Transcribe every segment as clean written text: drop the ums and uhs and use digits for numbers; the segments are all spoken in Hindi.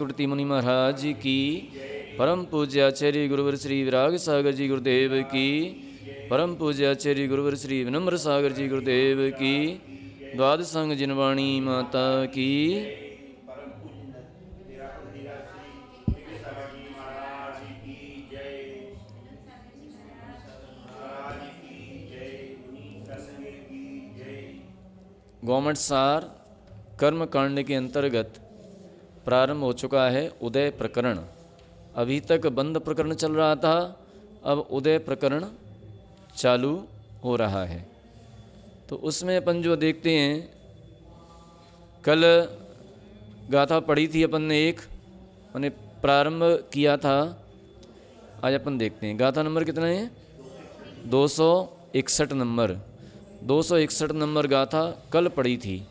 गुरुति मुनि महाराज की, परम पूज्य आचार्य गुरुवर श्री विराग सागर जी गुरुदेव की, परम पूज्य आचार्य गुरुवर श्री विनम्र सागर जी गुरुदेव की, द्वादश संग जिनवाणी माता की। गौमठ सार कर्म कांड के अंतर्गत प्रारंभ हो चुका है उदय प्रकरण। अभी तक बंद प्रकरण चल रहा था, अब उदय प्रकरण चालू हो रहा है। तो उसमें अपन जो देखते हैं, कल गाथा पढ़ी थी अपन ने, एक मैंने प्रारंभ किया था। आज अपन देखते हैं गाथा नंबर कितना है, 261 नंबर। 261 नंबर गाथा कल पढ़ी थी।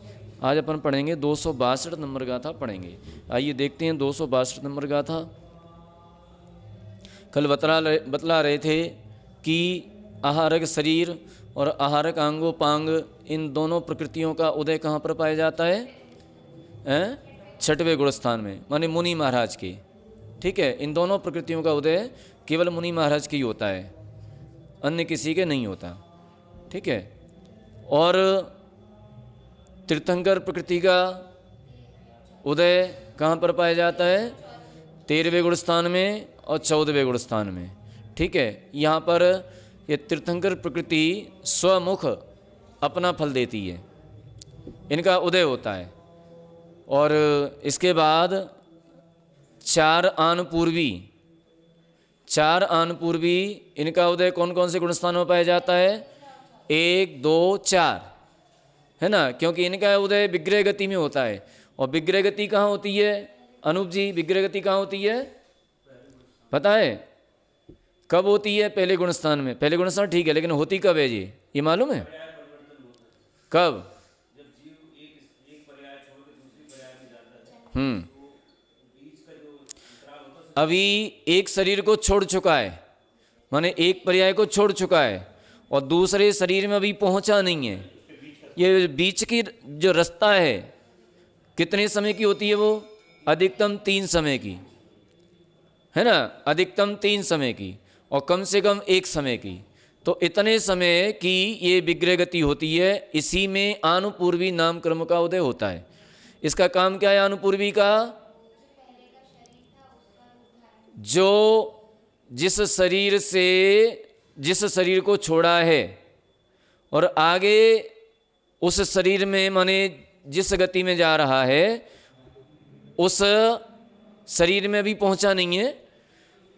आज अपन पढ़ेंगे 262 नंबर गाथा पढ़ेंगे। आइए देखते हैं 262 नंबर गाथा। कल बतला रहे थे कि आहारक शरीर और आहारक आंगोपांग, इन दोनों प्रकृतियों का उदय कहाँ पर पाया जाता है? छठवें गुणस्थान में, माने मुनि महाराज के। ठीक है, इन दोनों प्रकृतियों का उदय केवल मुनि महाराज के ही होता है, अन्य किसी के नहीं होता। ठीक है, और तीर्थंकर प्रकृति का उदय कहाँ पर पाया जाता है? 13वें गुणस्थान में और 14वें गुणस्थान में। ठीक है, यहाँ पर ये तीर्थंकर प्रकृति स्वमुख अपना फल देती है, इनका उदय होता है। और इसके बाद चार आन पूर्वी इनका उदय कौन कौन से गुणस्थानों में पाया जाता है? 1, 2, 4, है ना, क्योंकि इनका उदय विग्रह गति में होता है। और विग्रह गति कहाँ होती है अनूप जी? विग्रह गति कहाँ होती है पता है? कब होती है? पहले गुणस्थान में। पहले गुणस्थान ठीक है, लेकिन होती कब है जी, ये मालूम है? कब? अभी एक शरीर को छोड़ चुका है, माने एक पर्याय को छोड़ चुका है और दूसरे शरीर में अभी पहुंचा नहीं है। ये बीच की जो रास्ता है कितने समय की होती है? वो अधिकतम 3 समय की, है ना, अधिकतम 3 समय की और कम से कम 1 समय की। तो इतने समय की ये विग्रह गति होती है। इसी में आनुपूर्वी नाम कर्म का उदय होता है। इसका काम क्या है आनुपूर्वी का? जो जिस शरीर को छोड़ा है और आगे उस शरीर में, माने जिस गति में जा रहा है उस शरीर में भी पहुंचा नहीं है,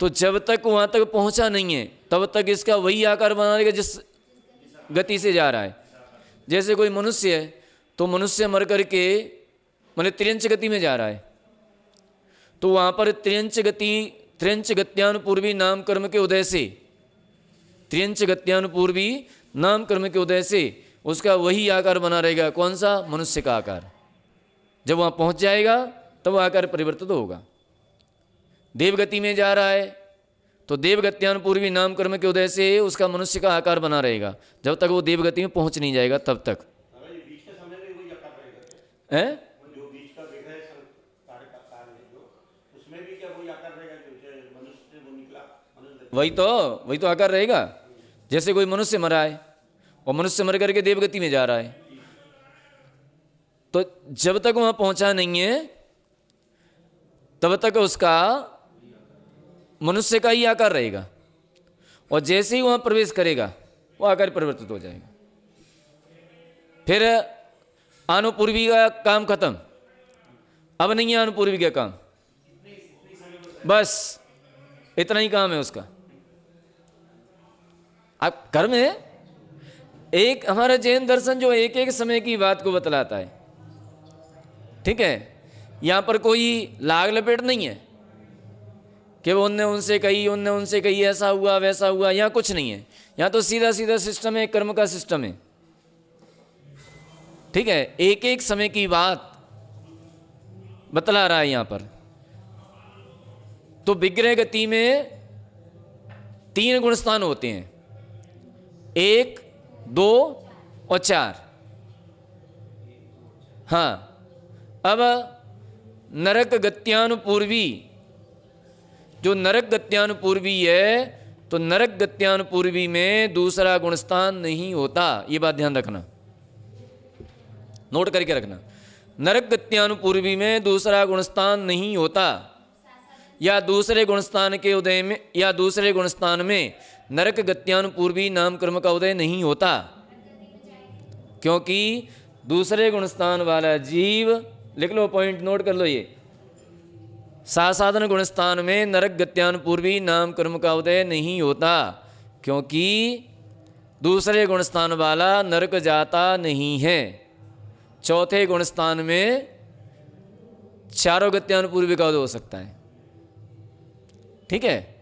तो जब तक वहां तक पहुंचा नहीं है तब तक इसका वही आकार बना रहेगा जिस गति से जा रहा है। जैसे कोई मनुष्य है, तो मनुष्य मर करके माने त्रियंच गति में जा रहा है, तो वहां पर त्रियंच गत्यानुपूर्वी नाम कर्म के उदय से, त्रियंच गत्यानुपूर्वी नाम कर्म के उदय से उसका वही आकार बना रहेगा। कौन सा? मनुष्य का आकार। जब वहां पहुंच जाएगा तब वह आकार परिवर्तित होगा। देवगति में जा रहा है तो देवगत्यानुपूर्वी नाम कर्म के उदय से उसका मनुष्य का आकार बना रहेगा जब तक वो देवगति में पहुंच नहीं जाएगा तब तक। वही तो आकार रहेगा। जैसे कोई मनुष्य मरा है और मनुष्य मर करके देवगति में जा रहा है, तो जब तक वहां पहुंचा नहीं है तब तक उसका मनुष्य का ही आकार रहेगा, और जैसे ही वहां प्रवेश करेगा वो आकार परिवर्तित हो जाएगा। फिर आनुपूर्वी का काम खत्म, अब नहीं है आनुपूर्वी का काम, बस इतना ही काम है उसका। अब कर्म है एक, हमारा जैन दर्शन जो एक एक समय की बात को बतलाता है। ठीक है, यहां पर कोई लाग लपेट नहीं है कि वो उनने उनसे कही ऐसा हुआ वैसा हुआ, यहां कुछ नहीं है। यहां तो सीधा सीधा सिस्टम है, कर्म का सिस्टम है। ठीक है, एक एक समय की बात बतला रहा है यहां पर। तो विग्रह गति में 3 गुणस्थान होते हैं, 1, 2 और 4। हाँ, अब नरक गत्यानुपूर्वी, जो नरक गत्यानुपूर्वी है, तो नरक गत्यानुपूर्वी में दूसरा गुणस्थान नहीं होता। ये बात ध्यान रखना, नोट करके रखना। नरक गत्यानुपूर्वी में दूसरा गुणस्थान नहीं होता, या दूसरे गुणस्थान के उदय में, या दूसरे गुणस्थान में नरक गत्यानुपूर्वी नामकर्म का उदय नहीं होता, क्योंकि दूसरे गुणस्थान वाला जीव, लिख लो पॉइंट, नोट कर लो, ये सासाधन गुणस्थान में नरक गत्यानुपूर्वी नामकर्म का उदय नहीं होता, क्योंकि दूसरे गुणस्थान वाला नरक जाता नहीं है। चौथे गुणस्थान में चारों गत्यानुपूर्वी का उदय हो सकता है। ठीक है,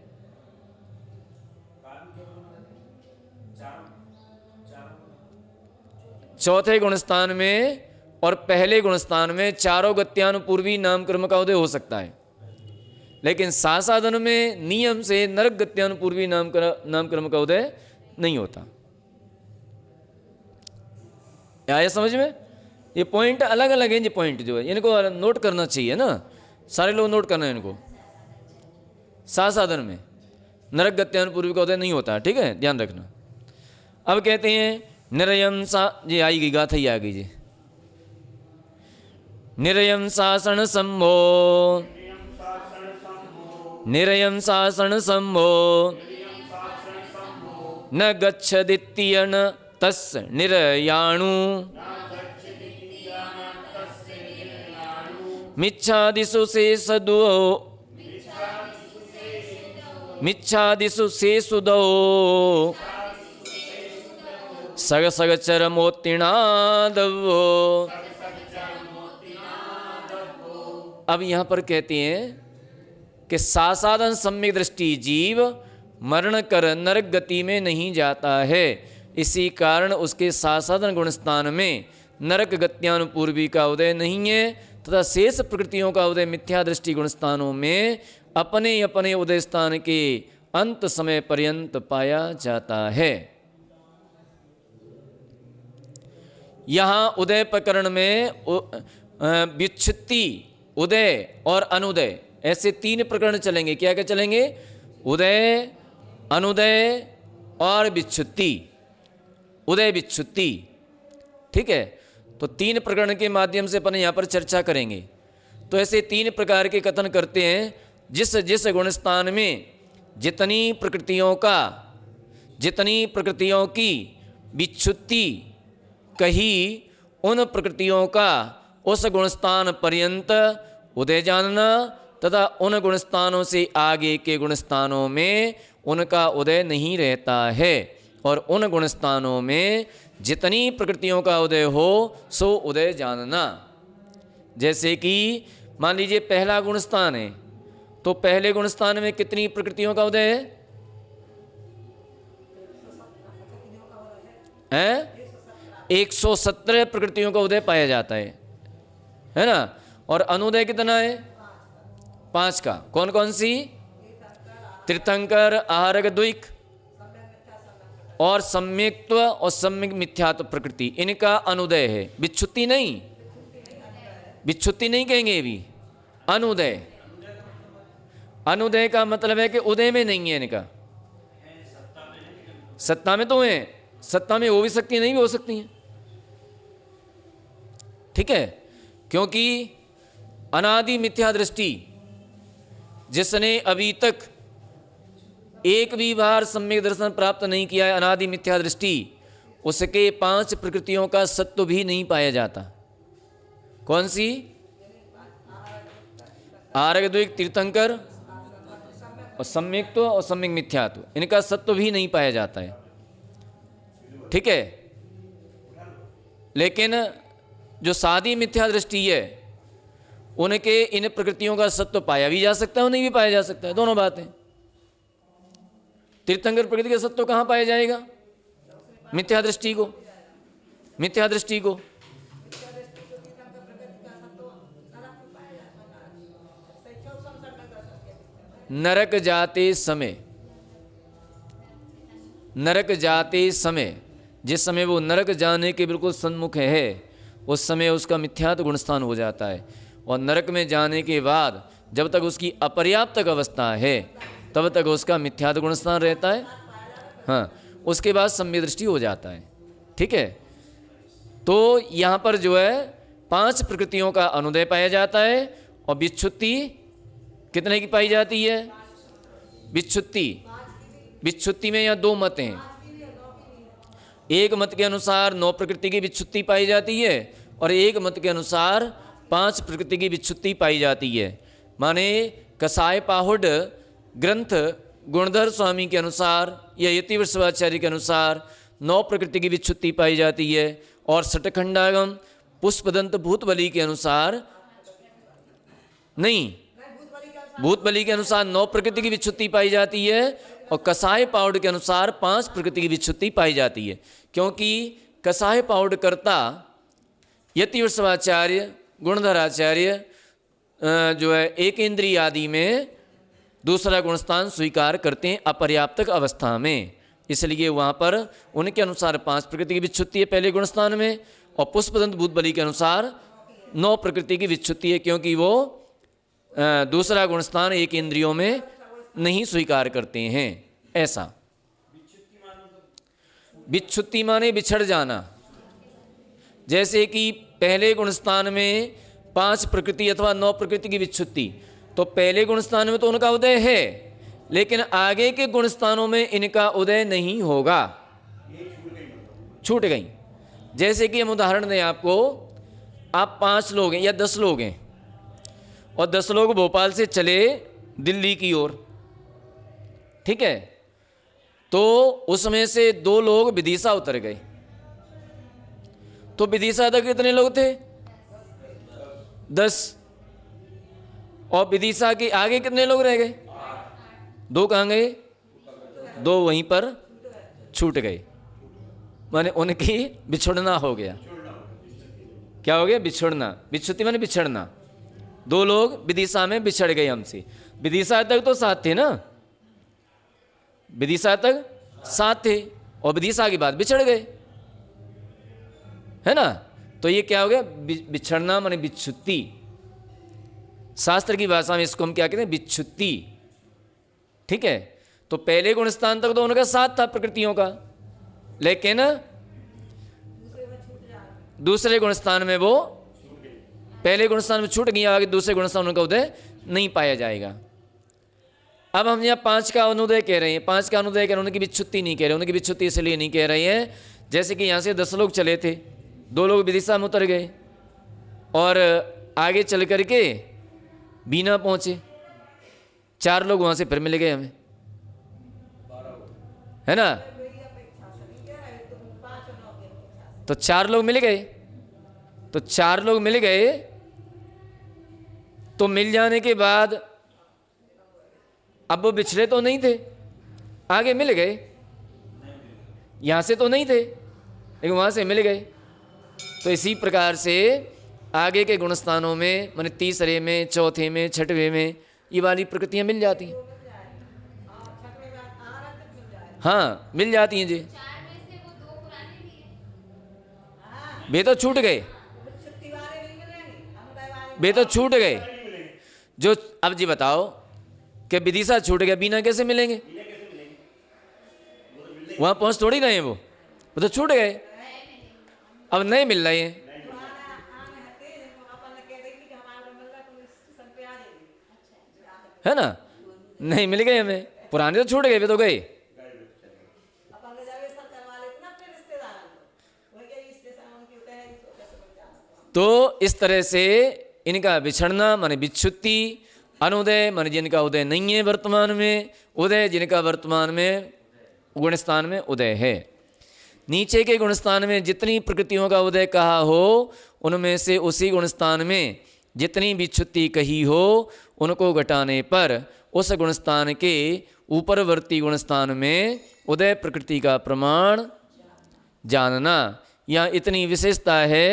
चौथे गुणस्थान में और पहले गुणस्थान में चारों गत्यानुपूर्वी नामकर्म का उदय हो सकता है, लेकिन सासाधन में नियम से नरक गत्यानुपूर्वी नामकर्म का उदय नहीं होता। आया समझ में? ये पॉइंट अलग अलग हैं, ये पॉइंट जो है इनको नोट करना चाहिए ना, सारे लोग नोट करना है इनको। सासाधन में नरक गत्यानुपूर्वी का उदय नहीं होता, ठीक है, ध्यान रखना। अब कहते हैं निरयम सा, ये आएगी गाथा ही आ गई जी। निरयम सासण संभो, निरयम सासण संभो न गच्छदित्यन तस् निरयाणु मिच्छादिषु शेषदो, मिच्छादिषु शेषुदो सग सग चरमोत्तीर्णादवो। अब यहाँ पर कहते हैं कि सासाधन सम्यक दृष्टि जीव मरण कर नरक गति में नहीं जाता है, इसी कारण उसके सासाधन गुणस्थान में नरक गत्यानुपूर्वी का उदय नहीं है, तथा शेष प्रकृतियों का उदय मिथ्या दृष्टि गुणस्थानों में अपने अपने उदय स्थान के अंत समय पर्यंत पाया जाता है। यहाँ उदय प्रकरण में व्युत्पत्ति, उदय और अनुदय, ऐसे तीन प्रकरण चलेंगे। क्या क्या चलेंगे? उदय, अनुदय और व्युत्पत्ति, उदय व्युत्पत्ति। ठीक है, तो तीन प्रकरण के माध्यम से अपन यहाँ पर चर्चा करेंगे। तो ऐसे तीन प्रकार के कथन करते हैं, जिस जिस गुणस्थान में जितनी प्रकृतियों का, जितनी प्रकृतियों की व्युत्पत्ति कही, उन प्रकृतियों का उस गुणस्थान पर्यंत उदय जानना, तथा उन गुणस्थानों से आगे के गुणस्थानों में उनका उदय नहीं रहता है, और उन गुणस्थानों में जितनी प्रकृतियों का उदय हो सो उदय जानना। जैसे कि मान लीजिए पहला गुणस्थान है, तो पहले गुणस्थान में कितनी प्रकृतियों का उदय है? 117 प्रकृतियों का उदय पाया जाता है ना। और अनुदय कितना है? 5 का। कौन कौन सी? तीर्थंकर, आहारक द्विक और सम्यक्त्व और सम्यक मिथ्यात्व प्रकृति, इनका अनुदय है, विच्छुत्ति नहीं, विच्छुत्ति नहीं कहेंगे अभी, अनुदय। अनुदय का मतलब है कि उदय में नहीं है इनका, सत्ता में तो है, सत्ता में हो भी सकती है, नहीं भी हो सकती है। ठीक है, क्योंकि अनादि मिथ्या दृष्टि जिसने अभी तक एक भी बार सम्यक दर्शन प्राप्त नहीं किया है, अनादि मिथ्या दृष्टि, उसके 5 प्रकृतियों का सत्व भी नहीं पाया जाता। कौन सी? आहारक द्विक, तीर्थंकर और सम्यक्त्व और सम्यक मिथ्यात्व, इनका सत्व भी नहीं पाया जाता है। ठीक है, लेकिन जो सादी मिथ्या दृष्टि है, उनके इन प्रकृतियों का सत्व पाया भी जा सकता है और नहीं भी पाया जा सकता है, दोनों बातें। तीर्थंकर प्रकृति का सत्व कहाँ पाया जाएगा? मिथ्या दृष्टि को, मिथ्या दृष्टि को। नरक जाते समय, नरक जाते समय, जिस समय वो नरक जाने के बिल्कुल सन्मुख है, उस समय उसका मिथ्यात्व गुणस्थान हो जाता है। और नरक में जाने के बाद जब तक उसकी अपर्याप्त अवस्था है तब तक उसका मिथ्यात्व गुण स्थान रहता है। हाँ, उसके बाद सम्य दृष्टि हो जाता है। ठीक है, तो यहाँ पर जो है 5 प्रकृतियों का अनुदय पाया जाता है और विच्छुत्ति कितने की पाई जाती है? विच्छुत्ति में यहाँ 2 मत हैं। एक मत के अनुसार 9 प्रकृति की विच्छुत्ति पाई जाती है और एक मत के अनुसार 5 प्रकृति की विच्छुत्ति पाई जाती है। माने कसाय पाहुड ग्रंथ गुणधर स्वामी के अनुसार या यतिवर शिवाचार्य के अनुसार 9 प्रकृति की विच्छुत्ति पाई जाती है और सटखंडागम पुष्पदंत भूतबली के अनुसार नहीं, भूतबली के अनुसार 9 प्रकृति की विच्छुत्ति पाई जाती है और कसाय पाउड के अनुसार 5 प्रकृति की विच्छुत्ति पाई जाती है। क्योंकि कसाय पाउड कर्ता यतिवर शिवाचार्य गुणधराचार्य जो है एक इंद्रिय आदि में दूसरा गुणस्थान स्वीकार करते हैं अपर्याप्तक अवस्था में, इसलिए वहाँ पर उनके अनुसार 5 प्रकृति की विच्छुत्ति है पहले गुणस्थान में और पुष्पदंत भूतबली के अनुसार 9 प्रकृति की विच्छुत्ति है, क्योंकि वो दूसरा गुणस्थान एक इंद्रियों में नहीं स्वीकार करते हैं। ऐसा विच्छुत्ति माने बिछड़ जाना। जैसे कि पहले गुणस्थान में 5 प्रकृति अथवा 9 प्रकृति की विच्छुत्ति, तो पहले गुणस्थान में तो उनका उदय है लेकिन आगे के गुणस्थानों में इनका उदय नहीं होगा, छूट गई। जैसे कि हम उदाहरण दें आपको, आप 5 लोग हैं या 10 लोग हैं और 10 लोग भोपाल से चले दिल्ली की ओर, ठीक है, तो उसमें से 2 लोग विदिशा उतर गए। तो विदिशा तक कितने लोग थे? 10। और विदिशा के आगे कितने लोग रह गए? 2 कहाँ गए? 2 वहीं पर छूट गए, माने उनकी बिछुड़ना हो गया। क्या हो गया? बिछुड़ना। विच्छुत्ति माने बिछड़ना। 2 लोग विदिशा में बिछड़ गए हमसे। विदिशा तक तो 7 थे ना, विदिशा तक 7 थे और विदिशा के बाद बिछड़ गए, है ना। तो ये क्या हो गया? बिछड़ना माने विच्छुत्ति। शास्त्र की भाषा में इसको हम क्या कहते हैं? विच्छुत्ति। ठीक है, तो पहले गुणस्थान तक तो उनका 7 था प्रकृतियों का, लेकिन दूसरे गुणस्थान में वो पहले गुणस्थान में छूट गया, आगे दूसरे गुणस्थान उनका उदय नहीं पाया जाएगा। अब हम यहाँ 5 का अनुदय कह रहे हैं। 5 का अनुदय कह रहे हैं, उनकी विच्छुत्ति नहीं कह रहे। उनकी विच्छुत्ति इसलिए नहीं कह रहे हैं, जैसे कि यहाँ से 10 लोग चले थे, 2 लोग विदिशा में उतर गए और आगे चल करके बीना पहुँचे, 4 लोग वहाँ से फिर मिल गए हमें, है ना। तो 4 लोग मिल गए, तो 4 लोग मिल गए, तो मिल जाने के बाद अब वो बिछड़े तो नहीं थे, आगे मिल गए। यहाँ से तो नहीं थे लेकिन वहाँ से मिल गए। तो इसी प्रकार से आगे के गुणस्थानों में, माने तीसरे में, चौथे में, छठवें में ये वाली प्रकृतियाँ मिल जाती हैं। हाँ, मिल जाती हैं जी। वे तो छूट गए, वे तो छूट गए। जो अब जी बताओ कि विदिशा छूट गया, बीना कैसे मिलेंगे? वहां पहुंच थोड़ी रहे हैं, वो तो छूट गए, अब नहीं मिल रहे हैं, है ना। नहीं मिल गए हमें, पुराने तो छूट गए, वे तो गए। तो इस तरह से इनका बिछड़ना माने विच्छुत्ति, अनुदय माने जिनका उदय नहीं है वर्तमान में, उदय जिनका वर्तमान में गुणस्थान में उदय है। नीचे के गुणस्थान में जितनी प्रकृतियों का उदय कहा हो, उनमें से उसी गुणस्थान में जितनी विच्छुत्ति कही हो, उनको घटाने पर उस गुणस्थान के ऊपरवर्ती गुणस्थान में उदय प्रकृति का प्रमाण जानना। यहाँ इतनी विशेषता है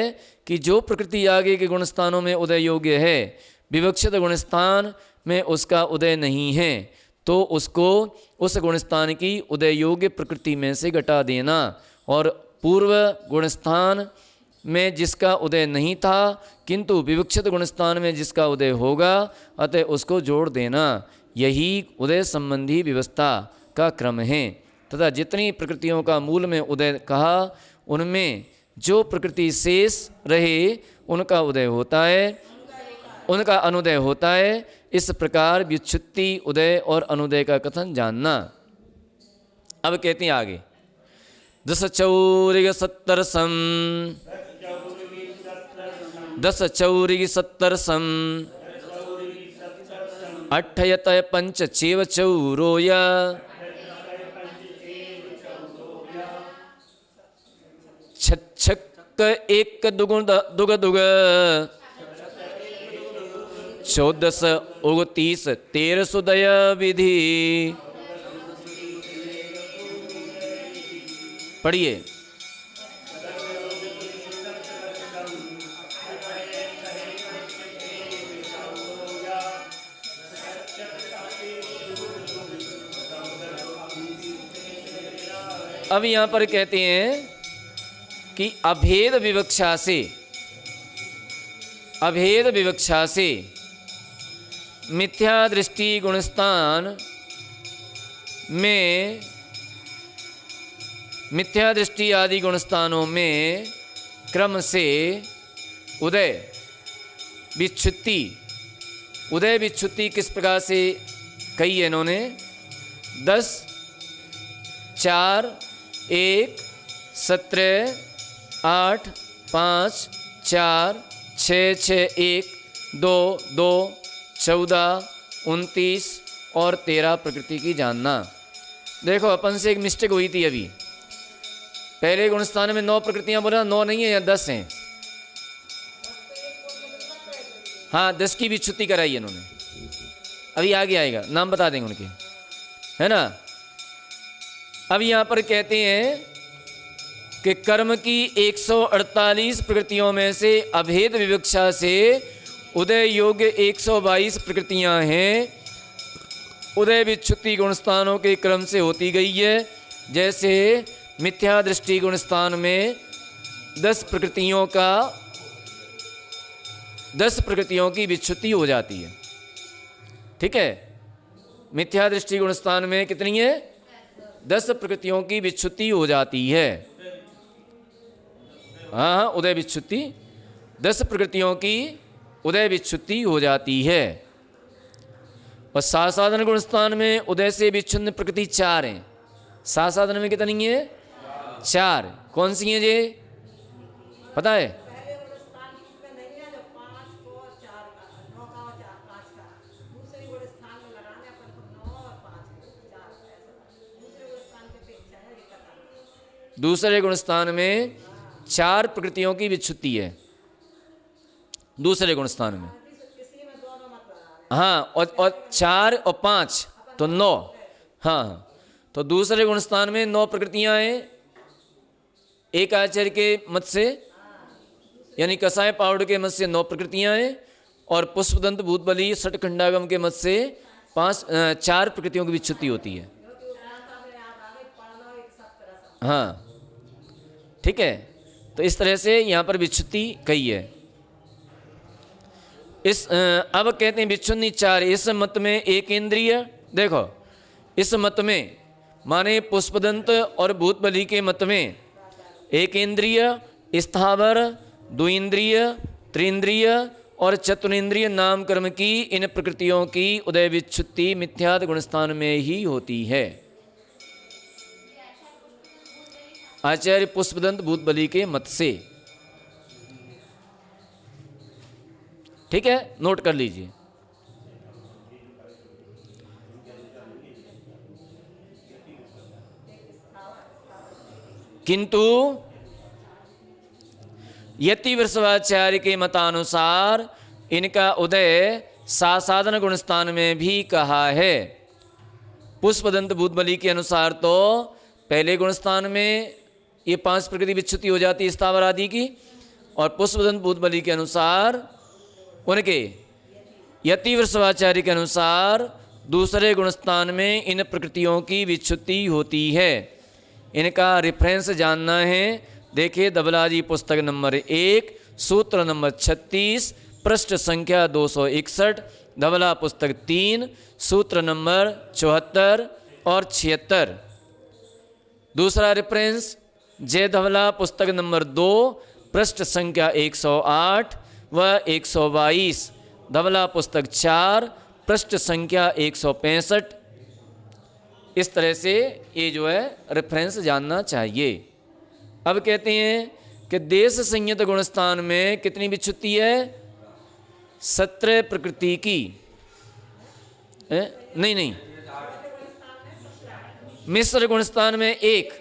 कि जो प्रकृति आगे के गुणस्थानों में उदय योग्य है, विवक्षित गुणस्थान में उसका उदय नहीं है, तो उसको उस गुणस्थान की उदय योग्य प्रकृति में से घटा देना और पूर्व गुणस्थान में जिसका उदय नहीं था, किंतु विवक्षित गुणस्थान में जिसका उदय होगा, अतः उसको जोड़ देना। यही उदय संबंधी व्यवस्था का क्रम है। तथा जितनी प्रकृतियों का मूल में उदय कहा, उनमें जो प्रकृति शेष रहे उनका उदय होता है, उनका अनुदय होता है। इस प्रकार व्युत्पत्ति, उदय और अनुदय का कथन जानना। अब कहते हैं आगे, दस चौरिग सत्तरसम, दस चौरिग सत्तरसम, अठ्ठयत पंच चेव चौरोया, छक एक दुगुण दुग दुग, 14 29 13 सुदय विधि। पढ़िए। अब यहां पर कहते हैं कि अभेद विवक्षा से, अभेद विवक्षा से मिथ्या दृष्टि गुणस्थान में, मिथ्या दृष्टि आदि गुणस्थानों में क्रम से उदय विच्छुत्ति, उदय विच्छुत्ति किस प्रकार से कही है इन्होंने? 10 4 1 17 8 5 4 6 6 1 2 2 14 29 और 13 प्रकृति की जानना। देखो अपन से एक मिस्टेक हुई थी अभी, पहले गुणस्थान में 9 प्रकृतियां बोला, 9 नहीं है या 10 हैं। हाँ 10 की विच्छुत्ति कराई है इन्होंने, अभी आगे आएगा, नाम बता देंगे उनके, है ना। अब यहाँ पर कहते हैं कि कर्म की 148 प्रकृतियों में से अभेद विवक्षा से उदय योग्य 122 प्रकृतियां हैं। उदय विच्छुत्ति गुणस्थानों के क्रम से होती गई है। जैसे मिथ्या दृष्टि गुणस्थान में 10 प्रकृतियों का, 10 प्रकृतियों की विच्छुत्ति हो जाती है। ठीक है, मिथ्या दृष्टि गुणस्थान में कितनी है? 10 प्रकृतियों की विच्छुत्ति हो जाती है। हाँ, उदय विच्छुत्ति 10 प्रकृतियों की उदय विच्छुत्ति हो जाती है। और सासाधन गुणस्थान में उदय से विच्छिन्न प्रकृति 4 हैं। सासाधन में कितनी है? 4। कौन सी हैं ये पता है? दूसरे गुणस्थान में 4 प्रकृतियों की विच्छुत्ति है दूसरे गुणस्थान में। हाँ, और 4 और 5 तो 9। हाँ, तो दूसरे गुणस्थान में 9 प्रकृतियां हैं। एक आचार्य के मत से, यानी कसाय पावड़ के मत से 9 प्रकृतियां हैं, और पुष्पदंत भूतबली षटखंडागम के मत से 4 प्रकृतियों की विच्छुत्ति होती है। हाँ, ठीक है। तो इस तरह से यहाँ पर विच्छुत्ति कही है। अब कहते हैं विच्छुन्नी 4। इस मत में एक इंद्रिय, देखो इस मत में माने पुष्पदंत और भूतबली के मत में एक इंद्रिय, स्थावर, द्विइंद्रिय, त्रिइंद्रिय और चतुरिंद्रिय नाम कर्म की इन प्रकृतियों की उदय विच्छुत्ति मिथ्याद गुणस्थान में ही होती है। आचार्य पुष्पदंत भूतबली के मत से। ठीक है, नोट कर लीजिए। किंतु यति वृषभाचार्य के मतानुसार इनका उदय सासाधन गुणस्थान में भी कहा है। पुष्पदंत भूतबली के अनुसार तो पहले गुणस्थान में ये 5 प्रकृति विच्छुत्ति हो जाती है स्थावर आदि की, और पुष्पदंत भूतबली के अनुसार, उनके यति वृषभाचार्य के अनुसार दूसरे गुणस्थान में इन प्रकृतियों की विच्छुत्ति होती है। इनका रेफरेंस जानना है देखिए धवलाजी पुस्तक नंबर 1 सूत्र नंबर 36 पृष्ठ संख्या 261, धवला पुस्तक 3 सूत्र नंबर 74 और 76। दूसरा रेफरेंस जय धवला पुस्तक नंबर 2 पृष्ठ संख्या 108 व 122, धवला पुस्तक 4 पृष्ठ संख्या 165। इस तरह से ये जो है रेफरेंस जानना चाहिए। अब कहते हैं कि देश संयत गुणस्थान में कितनी विच्छुत्ति है? 17 प्रकृति की। नहीं, मिश्र गुणस्थान में एक,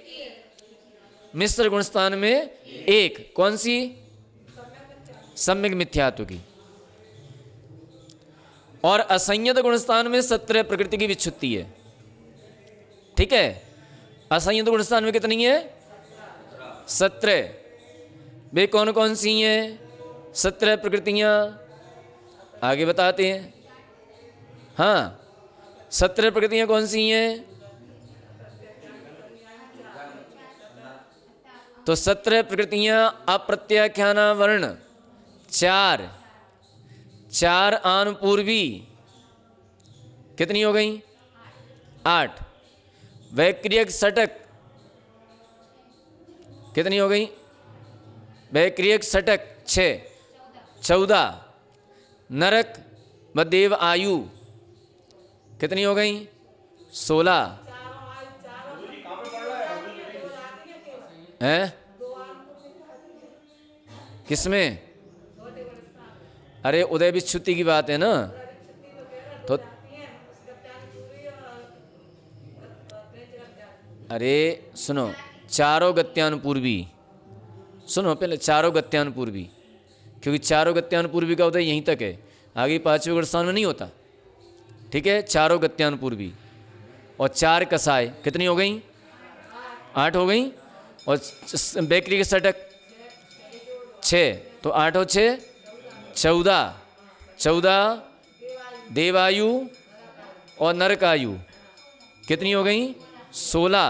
मिश्र गुणस्थान में एक। कौन सी? सम्यक मिथ्यात्व की। और असंयत गुणस्थान में 17 प्रकृति की विच्छुत्ति है। ठीक है, असंयत गुणस्थान में कितनी है? 17। वे कौन कौन सी हैं 17 प्रकृतियां? आगे बताते हैं। हाँ, 17 प्रकृतियां कौन सी हैं? तो 17 प्रकृतियां अप्रत्याख्याना वर्ण 4, 4 आनुपूर्वी कितनी हो गई? 8। वैक्रियक षटक कितनी हो गई? वैक्रियक षटक 6, 14। नरक व देव आयु कितनी हो गई? 16 है। किसमें? अरे उदय विच्छुत्ति की बात है ना। तो अरे सुनो, चारों गत्यानुपूर्वी, सुनो पहले चारों गत्यानुपूर्वी, क्योंकि चारों गत्यानुपूर्वी का उदय यहीं तक है, आगे 5वें गुणस्थान में नहीं होता। ठीक है, चारों गत्यानुपूर्वी और 4 कसाय कितनी हो गई? 8 हो गई। और बैक्री के षटक 6, तो 8 और 6 14, 14 देवायु और नरकायु कितनी हो गई? 16,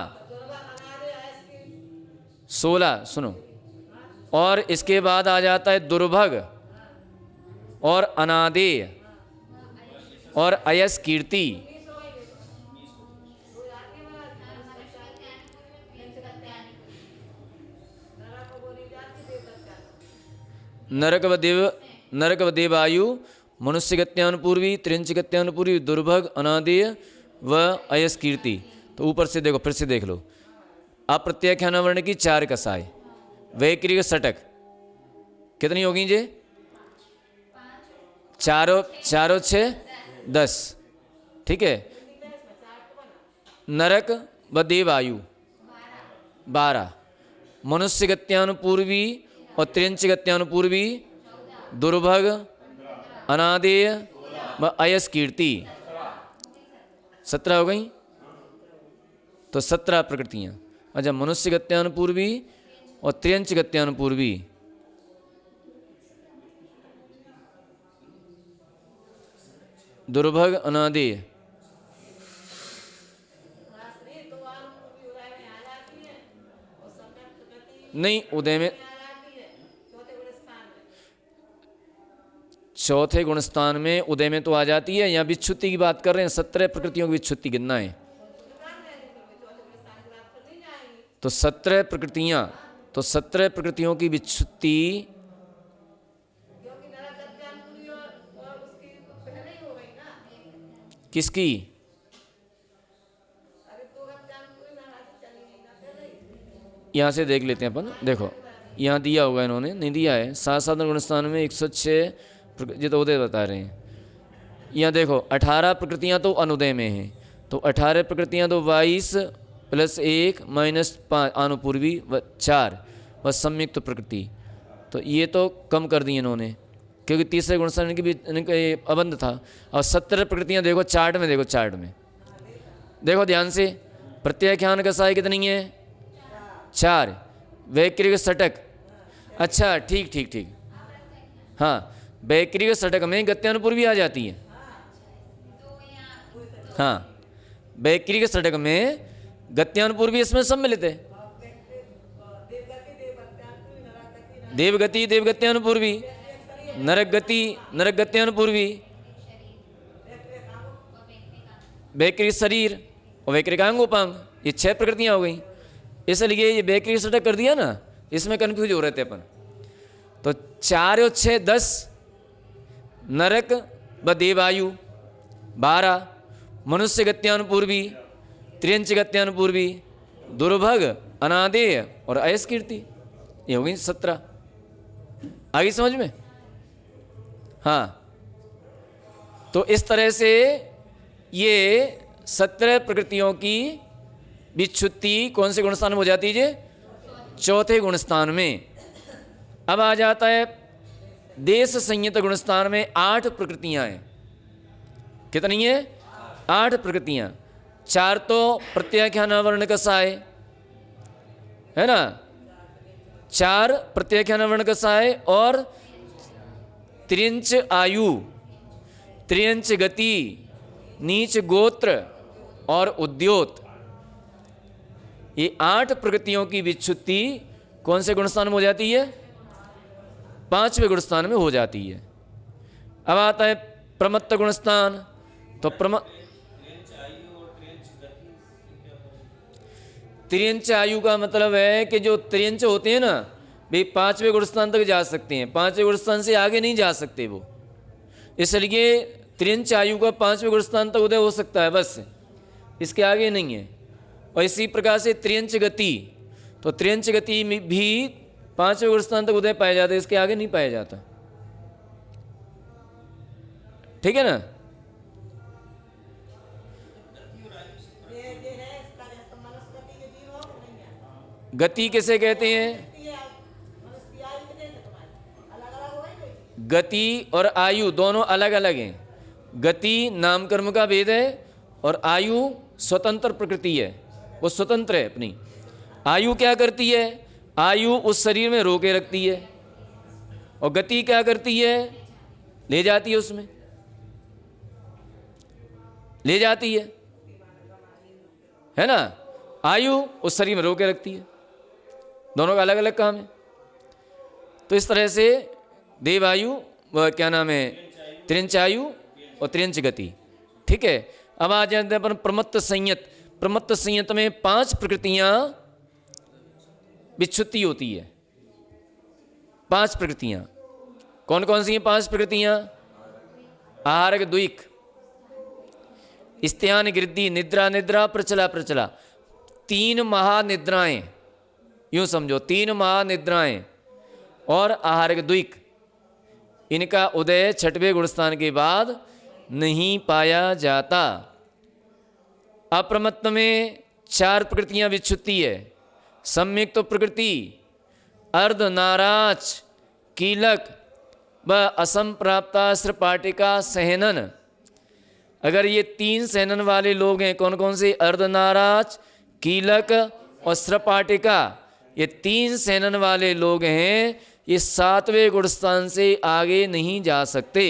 16। सुनो, और इसके बाद आ जाता है दुर्भग और अनादेय और अयस कीर्ति। नरक व देवायु, मनुष्य गत्यानुपूर्वी, त्रिंच गत्यानुपूर्वी, दुर्भग, अनादेय व अयस कीर्ति। तो ऊपर से देखो, फिर से देख लो। अप्रत्याख्यान वर्ण की 4 कसाय, वैक्रिक षटक कितनी होगी जी? 4 6 10। ठीक है, नरक व देवायु 12, मनुष्य गत्यानुपूर्वी और त्रिंच गत्यानुपूर्वी, दुर्भग, अनादेय व अयस कीर्ति 17 हो गई। तो 17 प्रकृतियां। अच्छा, मनुष्य गत्यानुपूर्वी और त्रियंच गत्यानुपूर्वी, दुर्भग, अनादेय, नहीं उदय में चौथे गुणस्थान में उदय में तो आ जाती है। यहाँ विच्छुत्ति की बात कर रहे हैं, 17 प्रकृतियों की विच्छुत्ति गिनना है। तो 17 प्रकृतियां, तो 17 प्रकृतियों की विच्छुत्ति किसकी? यहाँ से देख लेते हैं अपन। देखो यहाँ दिया होगा, इन्होंने नहीं दिया है। 7 गुणस्थान में 106 ये तो उदय बता रहे हैं। यहाँ देखो 18 प्रकृतियाँ तो अनुदय में हैं, तो 18 प्रकृतियाँ तो 22 + 1 - 5 आनुपूर्वी व 4 व संयुक्त प्रकृति। तो ये तो कम कर दी इन्होंने, क्योंकि तीसरे गुणस्थान की भी इनका अबंध था। और 17 प्रकृतियाँ देखो चार्ट में, देखो चार्ट में देखो ध्यान से। प्रत्याख्यान कसाय कितनी है? 4। वैक्रिक षटक, अच्छा ठीक ठीक ठीक, हाँ वैक्रिक षटक में गत्यानुपूर्वी आ जाती है। हाँ, वैक्रिक षटक में गत्यानुपूर्वी इसमें सम्मिलित है। देवगति देवगत्यानुपूर्वी, नरकगति नरकगत्यानुपूर्वी, वैकृत शरीर और वैकृकांग उपांग, ये 6 प्रकृतियां हो गई। इसलिए ये वैकृत षटक कर दिया ना, इसमें कन्फ्यूज हो रहे थे अपन। तो 4 और 6 10, नरक व देवायु 12, मनुष्य गत्यानुपूर्वी, त्रियंच गत्यानुपूर्वी, दुर्भग अनादेय और अयस कीर्ति, ये हो गई 17। आगे समझ में? हाँ, तो इस तरह से ये 17 प्रकृतियों की विच्छुत्ति कौन से गुणस्थान में हो जाती है? चौथे गुणस्थान में। अब आ जाता है देश संयत गुणस्थान में 8 प्रकृतियां हैं। कितनी है? 8 प्रकृतियां। 4 तो प्रत्याख्यान वर्ण कसाय है ना, 4 प्रत्याख्यान वर्ण कसाय और त्रियंच आयु, त्रियंच गति, नीच गोत्र और उद्योत, ये 8 प्रकृतियों की विच्छुत्ति कौन से गुणस्थान में हो जाती है? 5वें गुणस्थान में हो जाती है। अब आता है प्रमत्त गुणस्थान। तो त्रियंच आयु का मतलब है कि जो त्रियंच होते हैं ना, वे 5वें गुणस्थान तक जा सकते हैं, 5वें गुणस्थान से आगे नहीं जा सकते वो। इसलिए त्रियंच आयु का 5वें गुणस्थान तक उदय हो सकता है, बस इसके आगे नहीं है। और इसी प्रकार से त्रियंच गति, तो त्रियंच गति में भी 5वें गुणस्थान तक उदय पाया जाता है, इसके आगे नहीं पाया जाता। ठीक है ना? गति किसे कहते हैं? गति और आयु दोनों अलग अलग हैं। गति नाम कर्म का भेद है और आयु स्वतंत्र प्रकृति है, वो स्वतंत्र है अपनी। आयु क्या करती है? आयु उस शरीर में रोके रखती है, और गति क्या करती है? ले जाती है, उसमें ले जाती है ना। आयु उस शरीर में रोके रखती है, दोनों का अलग अलग काम है। तो इस तरह से देवायु व क्या नाम है, त्रियंच आयु और त्रियंच गति। ठीक है, अब आ जाते हैं अपन प्रमत्त संयत। प्रमत्त संयत में 5 प्रकृतियां विच्छुत्ति होती है। 5 प्रकृतियां कौन कौन सी हैं? 5 प्रकृतियां आहारक द्विक, स्त्यान गृद्धि, निद्रा निद्रा, प्रचला प्रचला। 3 महानिद्राएं, यूं समझो 3 महानिद्राएं और आहारक द्विक, इनका उदय 6वें गुणस्थान के बाद नहीं पाया जाता। अप्रमत्त में 4 प्रकृतियां विच्छुत्ति है। सम्यक्त प्रकृति, अर्ध नाराच, कीलक व असंप्राप्तास्त्र पाटिका सहनन। अगर ये 3 सहनन वाले लोग हैं, कौन कौन से? अर्धनाराज, कीलक और स्त्रपाटिका, ये 3 सहनन वाले लोग हैं, ये 7वें गुणस्थान से आगे नहीं जा सकते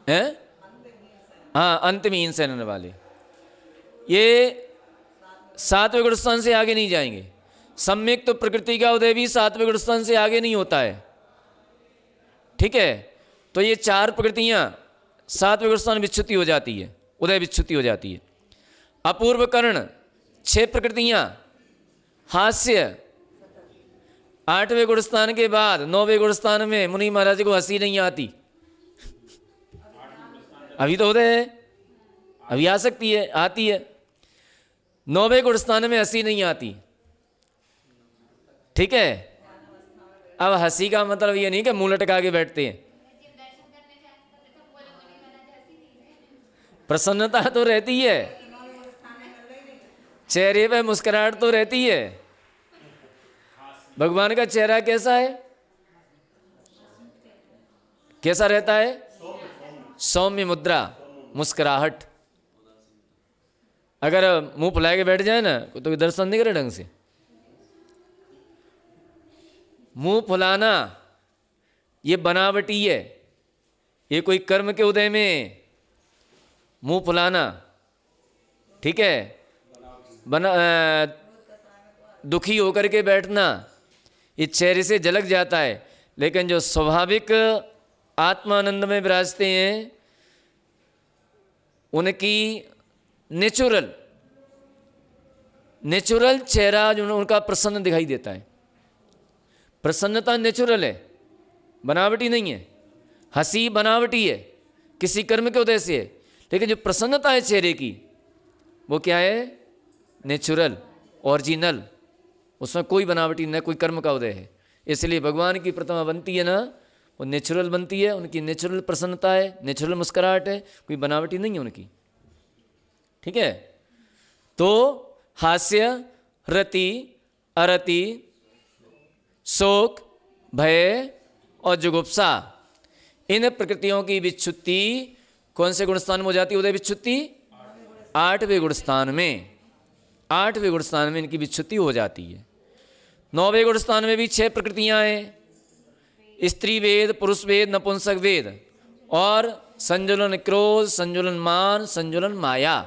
हैं। हाँ, अंतहीन सहनन वाले ये 7वें गुणस्थान से आगे नहीं जाएंगे। सम्यक तो प्रकृति का उदय भी 7वें गुणस्थान से आगे नहीं होता है। ठीक है, तो ये 4 प्रकृतियां 7वें गुणस्थान विच्छुत्ति हो जाती है, उदय विच्छुत्ति हो जाती है। अपूर्व कर्ण 6 प्रकृतियां, हास्य 8वें गुणस्थान के बाद 9वें गुणस्थान में मुनि महाराज को हंसी नहीं आती। अभी तो उदय है, अभी आ सकती है, आती है। 9वें गुणस्थान में हंसी नहीं आती। ठीक है, अब हंसी का मतलब ये नहीं कि मुंह लटका के बैठते हैं। प्रसन्नता तो रहती है, चेहरे पे मुस्कुराहट तो रहती है। भगवान का चेहरा कैसा है? कैसा रहता है? सौम्य मुद्रा, मुस्कुराहट। अगर मुंह फुला के बैठ जाए ना तो दर्शन नहीं करे ढंग से। मुंह फुलाना ये बनावटी है, ये कोई कर्म के उदय में मुंह फुलाना, ठीक है, दुखी होकर के बैठना, ये चेहरे से झलक जाता है, लेकिन जो स्वाभाविक आत्मानंद में विराजते हैं उनकी नेचुरल चेहरा जो उनका प्रसन्न दिखाई देता है। प्रसन्नता नेचुरल है, बनावटी नहीं है। हंसी बनावटी है, किसी कर्म के उदय से है, लेकिन जो प्रसन्नता है चेहरे की वो क्या है? नेचुरल, ओरिजिनल, उसमें कोई बनावटी न कोई कर्म का उदय है। इसलिए भगवान की प्रतिमा बनती है ना, वो नेचुरल बनती है, उनकी नेचुरल प्रसन्नता है, नेचुरल मुस्कुराहट है, कोई बनावटी नहीं है उनकी। ठीक है, तो हास्य, रति, अरति, शोक, भय और जुगुप्सा, इन प्रकृतियों की विच्छुत्ति कौन से गुणस्थान में हो जाती है? उदय विच्छुत्ति 8वें गुणस्थान में। 8वें गुणस्थान में इनकी विच्छुत्ति हो जाती है। 9वें गुणस्थान में भी 6 प्रकृतियां हैं, स्त्री वेद, पुरुष वेद, नपुंसक वेद और संजुलन क्रोध, संजुलन मान, संजुलन माया।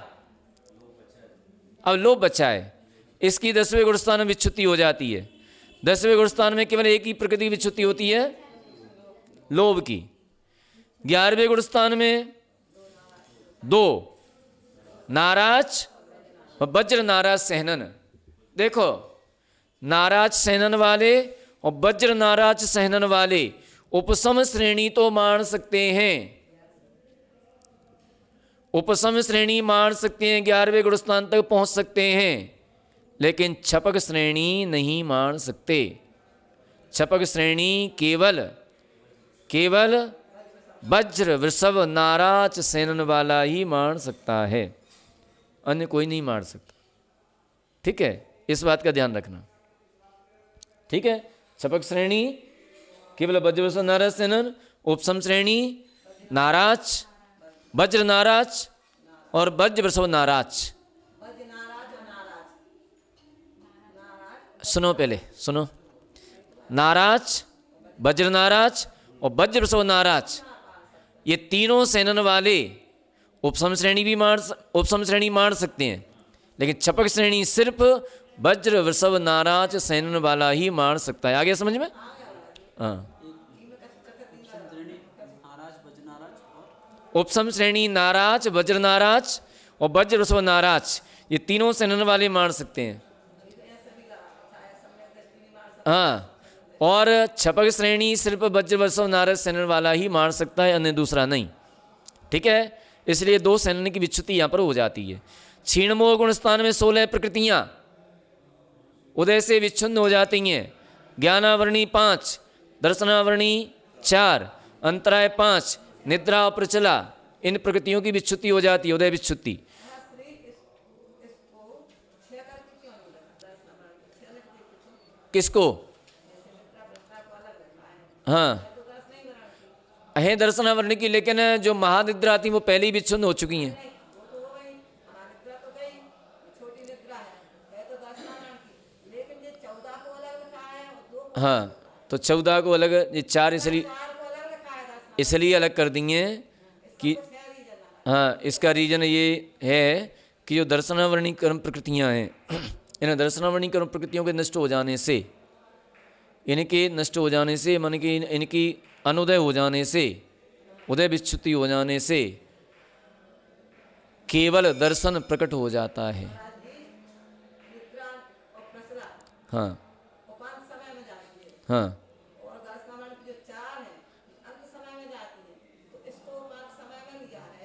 अब लोभ बचा है, इसकी 10वें गुणस्थान में विच्छुत्ति हो जाती है। 10वें गुणस्थान में केवल एक ही प्रकृति की विच्छुत्ति होती है, लोभ की। 11वें गुणस्थान में 2, नाराज और वज्र नाराज सहनन। देखो, नाराज सहनन वाले और वज्र नाराज सहनन वाले उपसम श्रेणी तो मान सकते हैं, उपसम श्रेणी मान सकते हैं, 11वें गुणस्थान तक पहुंच सकते हैं, लेकिन छपक श्रेणी नहीं मान सकते। छपक श्रेणी केवल वज्र वृषभ नाराज सेनन वाला ही मान सकता है, अन्य कोई नहीं मान सकता। ठीक है, इस बात का ध्यान रखना। ठीक है, छपक श्रेणी केवल वज्र वृषभ नाराज सेनन, उपसम श्रेणी नाराज, वज्र नाराज और वज्र वृषभ नाराज। सुनो, पहले सुनो, नाराज, वज्र नाराज और वज्र वृषभ नाराज, ये तीनों सेनन वाले उपसम श्रेणी मान सकते हैं, लेकिन छपक श्रेणी सिर्फ वज्र वृषभ नाराज सेनन वाला ही मान सकता है। आगे समझ में? हाँ, उपसम श्रेणी नाराज, वज्र नाराज और वज्र वृषभ नाराज, ये तीनों सेनन वाले मान सकते हैं। हाँ, और छपक श्रेणी सिर्फ वज्र वृषभ नाराज सेनन वाला ही मान सकता है, अन्य दूसरा नहीं। ठीक है, इसलिए 2 सेनन की विच्छुत्ति यहाँ पर हो जाती है। क्षीणमोह गुणस्थान में 16 प्रकृतियाँ उदय से विच्छिन्न हो जाती हैं। ज्ञानावरणी 5, दर्शनावरणी 4, अंतराय 5, निद्रा और प्रचला, इन प्रकृतियों की विच्छुत्ति हो जाती है, उदय विच्छुत्ति। किसको? हाँ, है दर्शनावरणी की, लेकिन जो महानिद्रा थी वो पहले ही विच्छिन्न हो चुकी हैं। हाँ, तो 14 को अलग, ये 4 इसलिए अलग कर दिए कि हाँ, इसका रीजन ये है कि जो दर्शनावरणी कर्म प्रकृतियाँ हैं, इन दर्शनावरणी कर्म प्रकृतियों के नष्ट हो जाने से, इनके नष्ट हो जाने से, मन की इनकी अनुदय हो जाने से, उदय विच्छुत्ति हो जाने से केवल दर्शन प्रकट हो जाता है। हाँ हाँ,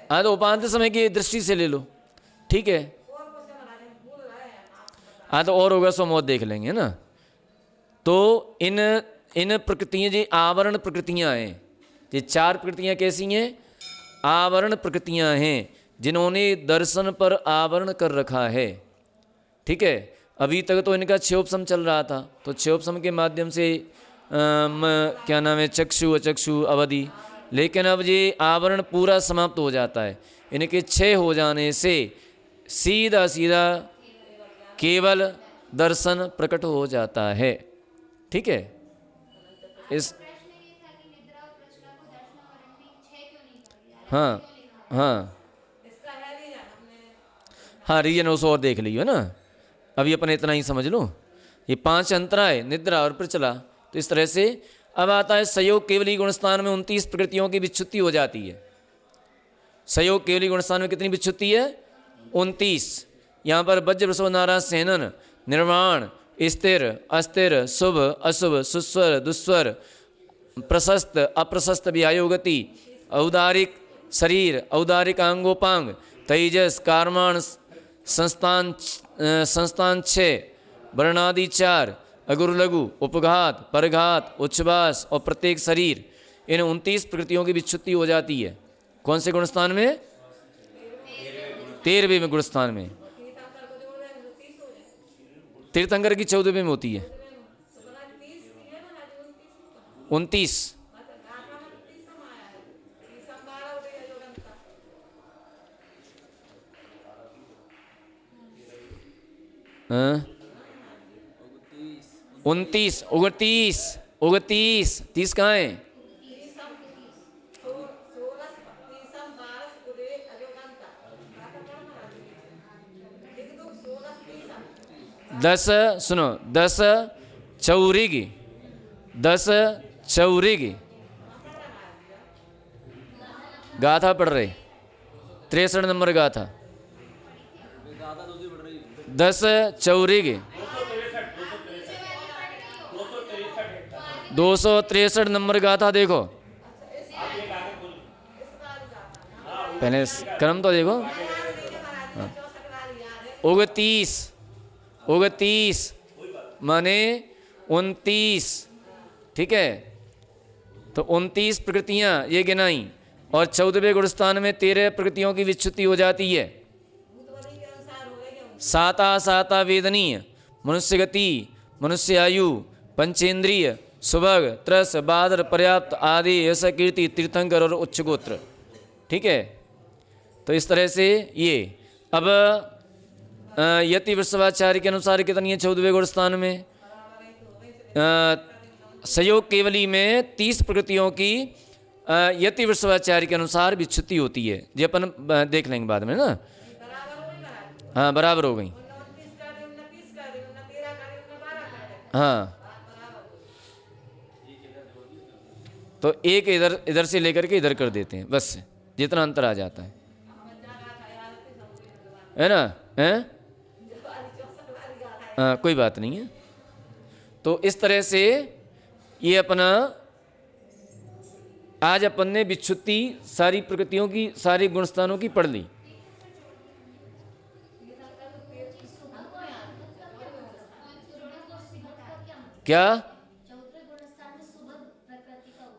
हाँ, तो उपांत समय की दृष्टि से ले लो। ठीक है, हाँ, तो और होगा सो मौत देख लेंगे ना। तो इन प्रकृतियाँ जो आवरण प्रकृतियाँ हैं, ये 4 प्रकृतियाँ कैसी हैं? आवरण प्रकृतियाँ हैं, जिन्होंने दर्शन पर आवरण कर रखा है। ठीक है, अभी तक तो इनका क्षयोपशम चल रहा था, तो क्षयोपशम के माध्यम से क्या नाम है, चक्षु अचक्षु अवधि, लेकिन अब ये आवरण पूरा समाप्त हो जाता है। इनके क्षय हो जाने से सीधा सीधा केवल दर्शन प्रकट हो जाता है। ठीक है, इस हाँ हाँ हाँ, रीजन उस और देख लियो ना, अभी अपने इतना ही समझ लो। ये 5 अंतराय, निद्रा और प्रचला, तो इस तरह से अब आता है सहयोग केवली गुणस्थान में 29 प्रकृतियों की विच्छुत्ति हो जाती है। सहयोग केवली गुणस्थान में कितनी विच्छुत्ति है? 29। यहाँ पर वज्र वृषभ नारायण सेनन, निर्माण, स्थिर, अस्थिर, शुभ, अशुभ, सुस्वर, दुस्वर, प्रशस्त, अप्रशस्त, व्यायोगति, औदारिक शरीर, औदारिक अंगोपांग, तेजस, कारमाण, संस्थान 6, वर्णादि 4, अगुरु लघु, उपघात, परघात, उच्छ्वास और प्रत्येक शरीर, इन 29 प्रकृतियों की विच्छुत्ति हो जाती है। कौन से गुणस्थान में? 13वें गुणस्थान में। तीर्थंकर की 14वें में होती है 29। हाँ 29, 29, 30 कहाँ है? 10 सुनो, 10 चौरिगी, 10 चौरिगी गाथा पढ़ रहे, 63 नंबर गाथा, 10 चौरिगी 263 नंबर गाथा देखो, पहले क्रम तो देखो। 29 माने 29, ठीक है। तो 29 प्रकृतियां ये गिनाई और 14वें गुणस्थान में 13 प्रकृतियों की विच्छुत्ति हो जाती है। साता वेदनीय, मनुष्य गति, मनुष्य आयु, पंचेंद्रिय, सुभग, त्रस, बादर, पर्याप्त आदि, ऐसा कीर्ति, तीर्थंकर और उच्च गोत्र, ठीक है। तो इस तरह से ये अब यति वृषभाचार्य के अनुसार कितनी है 14वें गुणस्थान में? सहयोग केवली में 30 प्रकृतियों की यति वृषभाचार्य के अनुसार विच्छुत्ति होती है। ये अपन देख लेंगे बाद में ना। हाँ बराबर हो गई। हाँ तो एक इधर से लेकर के इधर कर देते हैं, बस जितना अंतर आ जाता है ना, है? कोई बात नहीं है। तो इस तरह से ये अपना आज अपन ने विच्छुत्ति सारी प्रकृतियों की, सारी गुणस्थानों की पढ़ ली। क्या?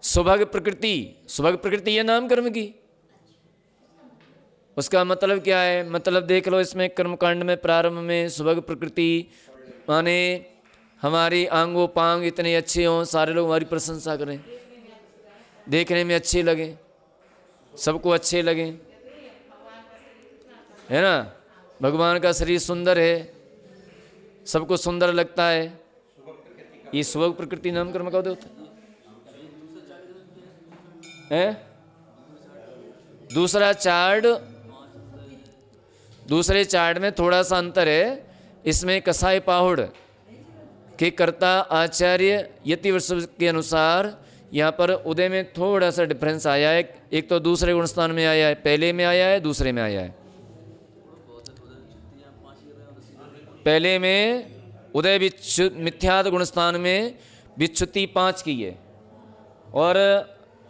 सुभग प्रकृति, सुभग प्रकृति है नाम कर्म की। उसका मतलब क्या है? मतलब देख लो इसमें कर्मकांड में प्रारंभ में सुभग प्रकृति माने हमारी आंगोपांग इतने अच्छे हों, सारे लोग हमारी प्रशंसा करें, देखने में अच्छे लगे, सबको अच्छे लगे, है ना। भगवान का शरीर सुंदर है, सबको सुंदर लगता है, ये सुभग प्रकृति नाम कर्म का होता है। दूसरे चार्ट में थोड़ा सा अंतर है। इसमें कसाई पाहुड़ के कर्ता आचार्य यति वृषभ के अनुसार यहाँ पर उदय में थोड़ा सा डिफरेंस आया है। एक तो दूसरे गुणस्थान में आया है, पहले में आया है, दूसरे में आया है। पहले में उदय मिथ्यात गुणस्थान में विच्छुत्ति 5 की है और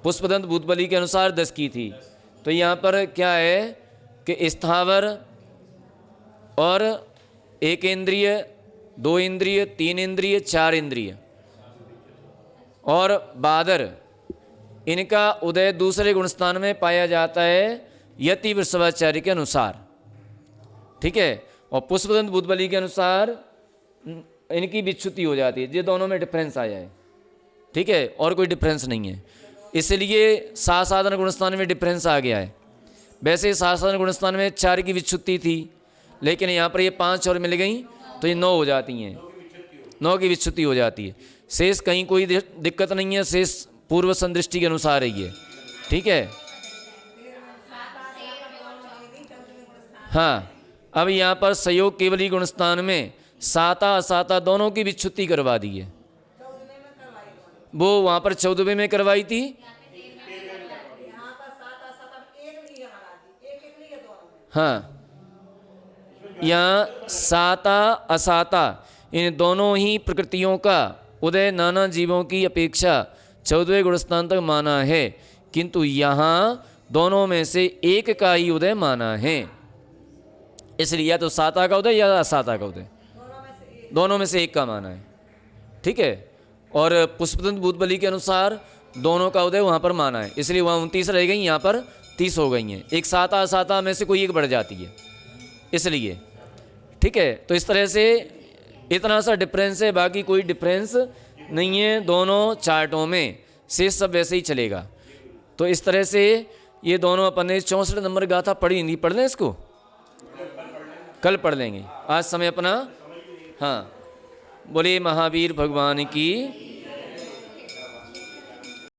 पुष्पदंत भूतबली के अनुसार 10 की थी। तो यहाँ पर क्या है कि स्थावर और 1 इंद्रिय, 2 इंद्रिय, 3 इंद्रिय, 4 इंद्रिय और बादर, इनका उदय दूसरे गुणस्थान में पाया जाता है यति वृषभाचार्य के अनुसार, ठीक है। और पुष्पदंत भूतबली के अनुसार इनकी विच्छुत्ति हो जाती है। ये दोनों में डिफरेंस आया है, ठीक है, और कोई डिफरेंस नहीं है। इसलिए साधन गुणस्थान में डिफरेंस आ गया है। वैसे साधन गुणस्थान में 4 की विच्छुत्ति थी, लेकिन यहाँ पर ये 5 और मिल गई तो ये 9 हो जाती हैं, 9 की विच्छुत्ति हो जाती है। शेष कहीं कोई दिक्कत नहीं है, शेष पूर्व संदृष्टि के अनुसार ही है, ठीक है। हाँ अब यहाँ पर सहयोग केवली गुणस्थान में साता असाता दोनों की विच्छुत्ति करवा दी है। वो वहाँ पर 14वें में करवाई थी, हाँ, यहाँ साता असाता इन दोनों ही प्रकृतियों का उदय नाना जीवों की अपेक्षा 14वें गुणस्थान तक माना है, किंतु यहाँ दोनों में से एक का ही उदय माना है। इसलिए या तो साता का उदय या असाता का उदय, दोनों में से एक का माना है। ठीक है। और पुष्पदंत भूतबली के अनुसार दोनों का उदय वहाँ पर माना है, इसलिए वहाँ 29 रह गई, यहाँ पर 30 हो गई हैं। एक साता असाता में से कोई एक बढ़ जाती है, इसलिए। ठीक है। तो इस तरह से इतना सा डिफरेंस है, बाकी कोई डिफरेंस नहीं है दोनों चार्टों में, शेष सब वैसे ही चलेगा। तो इस तरह से ये दोनों अपन ने 64 नंबर गाथा पढ़ी नहीं, पढ़ लें इसको, कल पढ़ लेंगे, आज समय अपना। हाँ, बोले महावीर भगवान की।